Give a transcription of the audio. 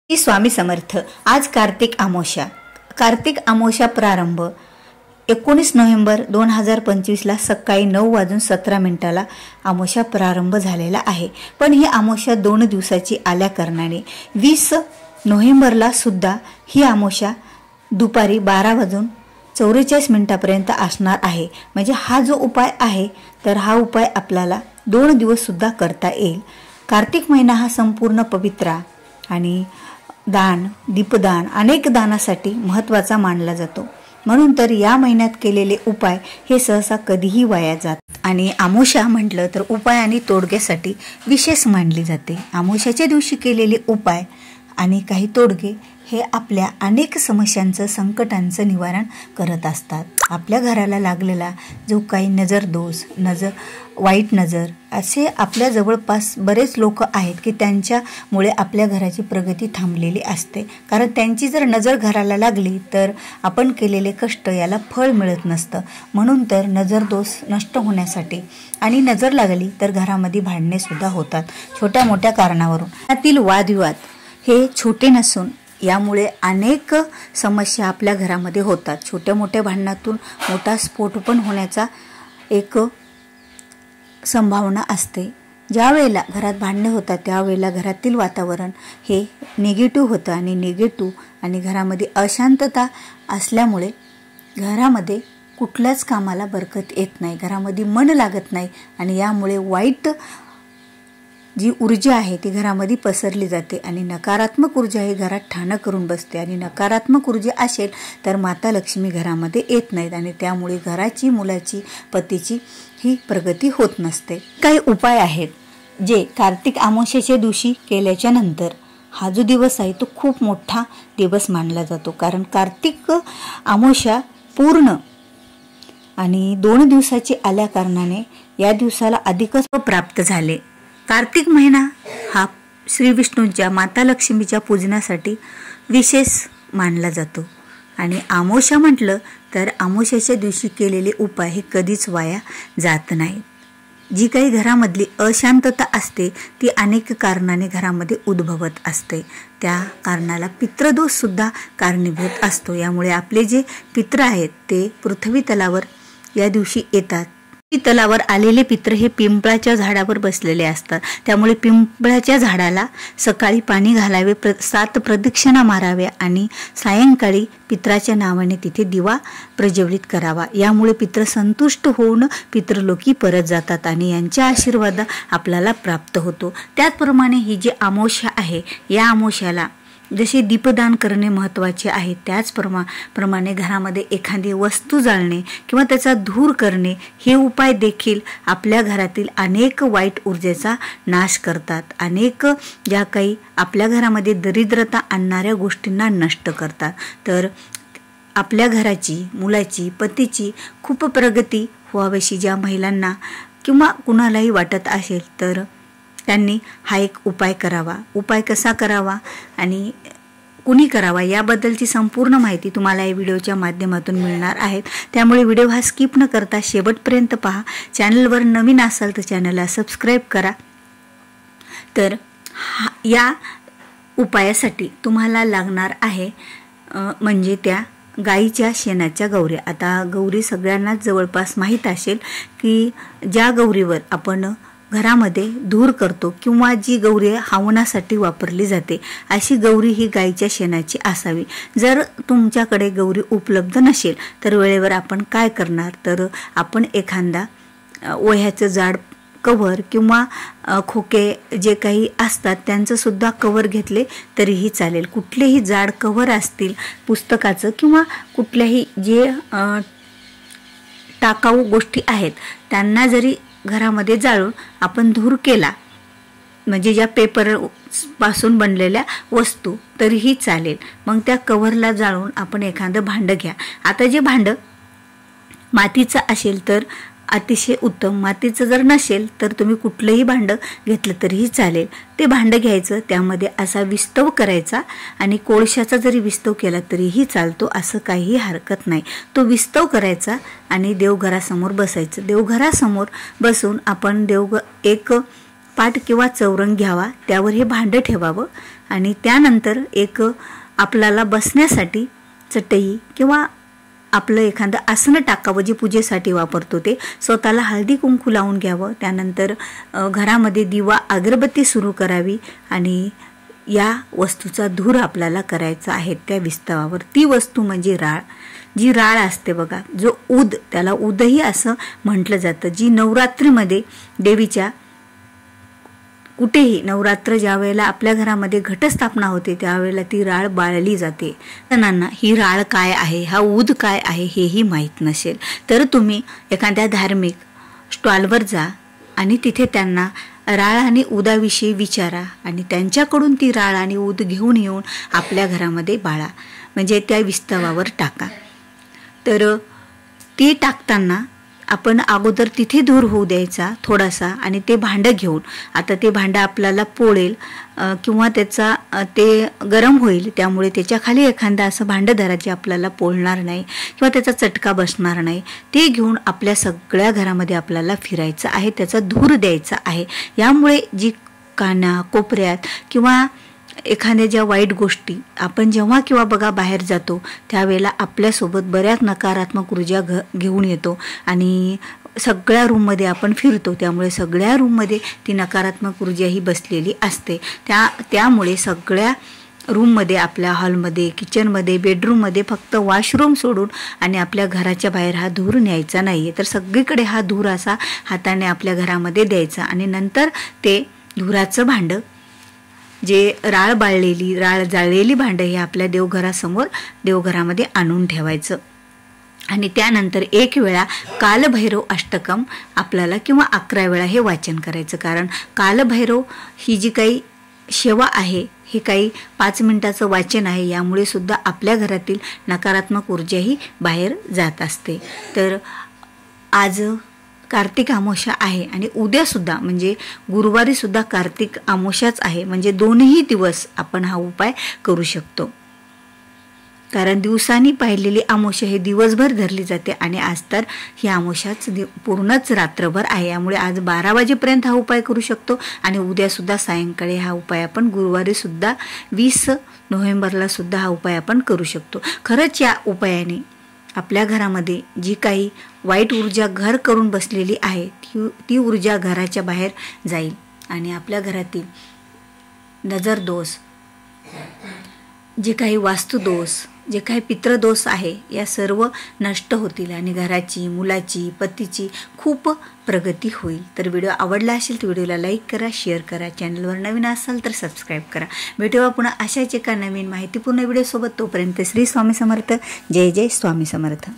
श्री स्वामी समर्थ। आज कार्तिक अमावस्या। कार्तिक अमावस्या प्रारंभ 19 नोव्हेंबर 2025ला सकाळी 9:17 अमावस्या प्रारंभ झालेला आहे। पण ही अमावस्या 2 दिवसाची आल्या कारणाने 20 नोव्हेंबरला सुद्धा ही अमावस्या दुपारी 12:44 पर्यंत असणार आहे। म्हणजे हा जो उपाय आहे तर हा उपाय आपल्याला 2 दिवस सुद्धा करता येईल। कार्तिक महिना हा संपूर्ण पवित्र आणि दान, दीपदान, अनेक दानासाठी महत्त्वाचा मानला जातो। म्हणून तर या महिन्यात केलेले उपाय हे सहसा कधीही वाया जात आणि अमावस्या म्हटलं तर उपाय आणि तोडग्यासाठी विशेष मानली जाते। अमावस्याच्या दिवशी केलेले उपाय आणि काही तोडगे हे आपल्या अनेक समस्यांचं, संकटांचं निवारण करत असतात। आपल्या घराला लागलेला जो काही नजर दोष, वाईट नजर असे आपल्या जवळपास बरेच लोक आहेत की त्यांच्यामुळे आपल्या घराची प्रगती थांबलेली असते। कारण त्यांची जर नजर घराला लागली तर आपण केलेले कष्ट याला फळ मिळत नसतं। म्हणून तर नजर दोष नष्ट होण्यासाठी आणि नजर लागली तर घरामध्ये भांडणे सुद्धा होतात छोट्या मोठ्या कारणावरून। यातील वादविवाद हे छोटे नसून यामुळे अनेक समस्या आपल्या घरामध्ये होतात। छोट्या मोठ्या भांडणातून मोठा स्फोट पण होण्याचा एक संभावना असते। ज्या वेळेला घरात भांडणे होतात त्यावेळेला घरातील वातावरण हे निगेटिव्ह होतं आणि निगेटिव्ह आणि घरामध्ये अशांतता असल्यामुळे घरामध्ये कुठल्याच कामाला बरकत येत नाही, घरामध्ये मन लागत नाही आणि यामुळे वाईट जी ऊर्जा आहे ती घरामध्ये पसरली जाते आणि नकारात्मक ऊर्जा ही घरात ठाणं करून बसते आणि नकारात्मक ऊर्जा असेल तर माता लक्ष्मी घरामध्ये येत नाहीत आणि त्यामुळे घराची, मुलाची, पतीची ही प्रगती होत नसते। काही उपाय आहेत जे कार्तिक अमावस्येच्या दिवशी केल्याच्या नंतर हा जो दिवस आहे तो खूप मोठा दिवस मानला जातो। कारण कार्तिक अमावस्या पूर्ण आणि 2 दिवसाची आल्या कारणाने या दिवसाला अधिकच प्राप्त झाले। कार्तिक महिना हा श्री विष्णूंच्या, माता लक्ष्मीच्या पूजनासाठी विशेष मानला जातो आणि अमावस्या म्हटलं तर अमावस्याच्या दिवशी केलेले उपाय हे कधीच वाया जात नाहीत। जी काही घरामधली अशांतता असते ती अनेक कारणाने घरामध्ये उद्भवत असते। त्या कारणाला पितृदोष सुद्धा कारणीभूत असतो। यामुळे आपले जे पितृ आहेत ते पृथ्वी तलावर या दिवशी येतात। तलावर आलेले पितृ हे पिंपळाच्या झाडावर बसलेले असतात। त्यामुळे पिंपळाच्या झाडाला सकाळी पाणी घालावे, 7 प्रदक्षिणा माराव्या आणि सायंकाळी पित्राच्या नावाने तिथे दिवा प्रज्वलित करावा। यामुळे पितृ संतुष्ट होऊन पितृलोकी परत जातात आणि यांच्या आशीर्वाद आपल्याला प्राप्त होतो। त्याचप्रमाणे ही जी अमावस्या आहे या अमावस्याला जसे दीपदान करणे महत्त्वाचे आहे त्याचप्रमाणे घरामध्ये एखादी वस्तू जाळणे किंवा त्याचा धूर करणे हे उपाय देखील आपल्या घरातील अनेक वाईट ऊर्जेचा नाश करतात। अनेक ज्या काही आपल्या घरामध्ये दरिद्रता आणणाऱ्या गोष्टींना नष्ट करतात। तर आपल्या घराची, मुलाची, पतीची खूप प्रगती व्हावीशी ज्या महिलांना किंवा कुणालाही वाटत असेल तर त्यांनी हा एक उपाय करावा। उपाय कसा करावा आणि कुणी करावा याबद्दलची संपूर्ण माहिती तुम्हाला या व्हिडिओच्या माध्यमातून मिळणार आहे। त्यामुळे व्हिडिओ हा स्किप न करता शेवटपर्यंत पहा। चॅनलवर नवीन असाल तर चॅनलला सबस्क्राईब करा। तर या उपायासाठी तुम्हाला लागणार आहे म्हणजे त्या गाईच्या शेणाच्या गौऱ्या। आता गौरी सगळ्यांनाच जवळपास माहीत असेल की ज्या गौरीवर आपण घरामध्ये धूर करतो किंवा जी गौरी हवनासाठी वापरली जाते अशी गौरी ही गाईच्या शेणाची असावी। जर तुमच्याकडे गौरी उपलब्ध नसेल तर वेळेवर आपण काय करणार तर आपण एखादा वह्याचं जाड कव्हर किंवा खोके जे काही असतात त्यांचं सुद्धा कव्हर घेतले तरीही चालेल। कुठलेही जाड कव्हर असतील पुस्तकाचं किंवा कुठल्याही जे टाकाऊ गोष्टी आहेत त्यांना जरी घरामध्ये जाळून आपण धूर केला म्हणजे ज्या पेपर पासून बनलेल्या वस्तू तरीही चालेल। मग त्या कव्हरला जाळून आपण एखादं भांडं घ्या। आता जे भांडं मातीचं असेल तर अतिशय उत्तम, मातीचं जर नसेल तर तुम्ही कुठलंही भांडं घेतलं तरीही चालेल। ते भांडं घ्यायचं, त्यामध्ये असा विस्तव करायचा आणि कोळशाचा जरी विस्तव केला तरीही चालतो, असं काहीही हरकत नाही। तो विस्तव करायचा आणि देवघरासमोर बसायचं। देवघरासमोर बसून आपण एक पाट किंवा चौरंग घ्यावा, त्यावर हे भांडं ठेवावं आणि त्यानंतर एक आपल्याला बसण्यासाठी चटई किंवा आपलं एखादं आसनं टाकावं जे पूजेसाठी वापरतो ते. स्वतःला हळदी कुंकू लावून घ्यावं. त्यानंतर घरामध्ये दिवा अगरबत्ती सुरू करावी आणि या वस्तूचा धूर आपल्याला करायचा आहे त्या विस्तवावर. ती वस्तू म्हणजे राळ. जी राळ असते बघा, जो ऊद, त्याला ऊदही असं म्हटलं जातं, जी नवरात्रीमध्ये देवीच्या कुठेही नवरात्र ज्या वेळेला आपल्या घरामध्ये घटस्थापना होते त्यावेळेला ती राळ बाळली जाते. जणांना ही राळ काय आहे, हा ऊद काय आहे हेही माहीत नसेल तर तुम्ही एखाद्या धार्मिक स्टॉलवर जा आणि तिथे त्यांना राळ आणि उदाविषयी विचारा आणि त्यांच्याकडून ती राळ आणि ऊद घेऊन येऊन आपल्या घरामध्ये बाळा, म्हणजे त्या विस्तवावर टाका. तर ती टाकताना आपण अगोदर तिथे धूर होऊ द्यायचा थोडासा आणि ते भांडं घेऊन, आता ते भांडं आपल्याला पोळेल किंवा त्याचा ते गरम होईल, त्यामुळे त्याच्या खाली एखादा असं भांडं धरा जे आपल्याला पोळणार नाही किंवा त्याचा चटका बसणार नाही. ते घेऊन आपल्या सगळ्या घरामध्ये आपल्याला फिरायचं आहे, त्याचा धूर द्यायचा आहे. यामुळे जी काना कोपऱ्यात किंवा एखाद्या ज्या वाईट गोष्टी आपण जेव्हा किंवा बघा बाहेर जातो त्यावेळेला आपल्यासोबत बऱ्याच नकारात्मक ऊर्जा घेऊन येतो आणि सगळ्या रूममध्ये आपण फिरतो, त्यामुळे सगळ्या रूममध्ये ती नकारात्मक ऊर्जा ही बसलेली असते. त्यामुळे सगळ्या रूममध्ये, आपल्या हॉलमध्ये, किचनमध्ये, बेडरूममध्ये फक्त वॉशरूम सोडून आणि आपल्या घराच्या बाहेर हा धूर न्यायचा नाही आहे. तर सगळीकडे हा धूर असा हाताने आपल्या घरामध्ये द्यायचा आणि नंतर ते धुराचं भांडं, जे राळ बाळलेली, राळ जाळलेली भांडं हे आपल्या देवघरासमोर देवघरामध्ये आणून ठेवायचं. आणि त्यानंतर एक वेळा कालभैरव अष्टकम आपल्याला किंवा 11 वेळा हे वाचन करायचं. कारण कालभैरव ही जी काही सेवा आहे हे काही 5 मिनिटाचं वाचन आहे, यामुळे सुद्धा आपल्या घरातील नकारात्मक ऊर्जा ही बाहेर जात असते. तर आज कार्तिक अमावस्या आहे आणि उद्यासुद्धा म्हणजे गुरुवारी सुद्धा कार्तिक अमावस्याच आहे, म्हणजे दोन्ही दिवस आपण हा उपाय करू शकतो. कारण दिवसांनी पाहिलेली अमावस्या हे दिवसभर धरली जाते आणि आज तर ही अमावस्याच पूर्णच रात्रभर आहे. यामुळे आज 12 वाजेपर्यंत हा उपाय करू शकतो आणि उद्यासुद्धा सायंकाळी हा उपाय आपण गुरुवारी सुद्धा 20 नोव्हेंबरला सुद्धा हा उपाय आपण करू शकतो. खरंच या उपायाने आपल्या घरामध्ये जी काही वाईट ऊर्जा घर करून बसलेली आहे ती ऊर्जा घराच्या बाहेर जाईल आणि आपल्या घरातील नजर दोष, जे काही वास्तुदोष, जे काही पितृदोष आहे या सर्व नष्ट होतील आणि घराची, मुलाची, पतीची खूप प्रगती होईल. तर व्हिडिओ आवडला असेल तर व्हिडिओला लाईक करा, शेअर करा. चॅनलवर नवीन असाल तर सबस्क्राईब करा. भेटूया पुन्हा अशाच एका नवीन माहितीपूर्ण व्हिडिओसोबत. तोपर्यंत श्री स्वामी समर्थ. जय जय स्वामी समर्थ.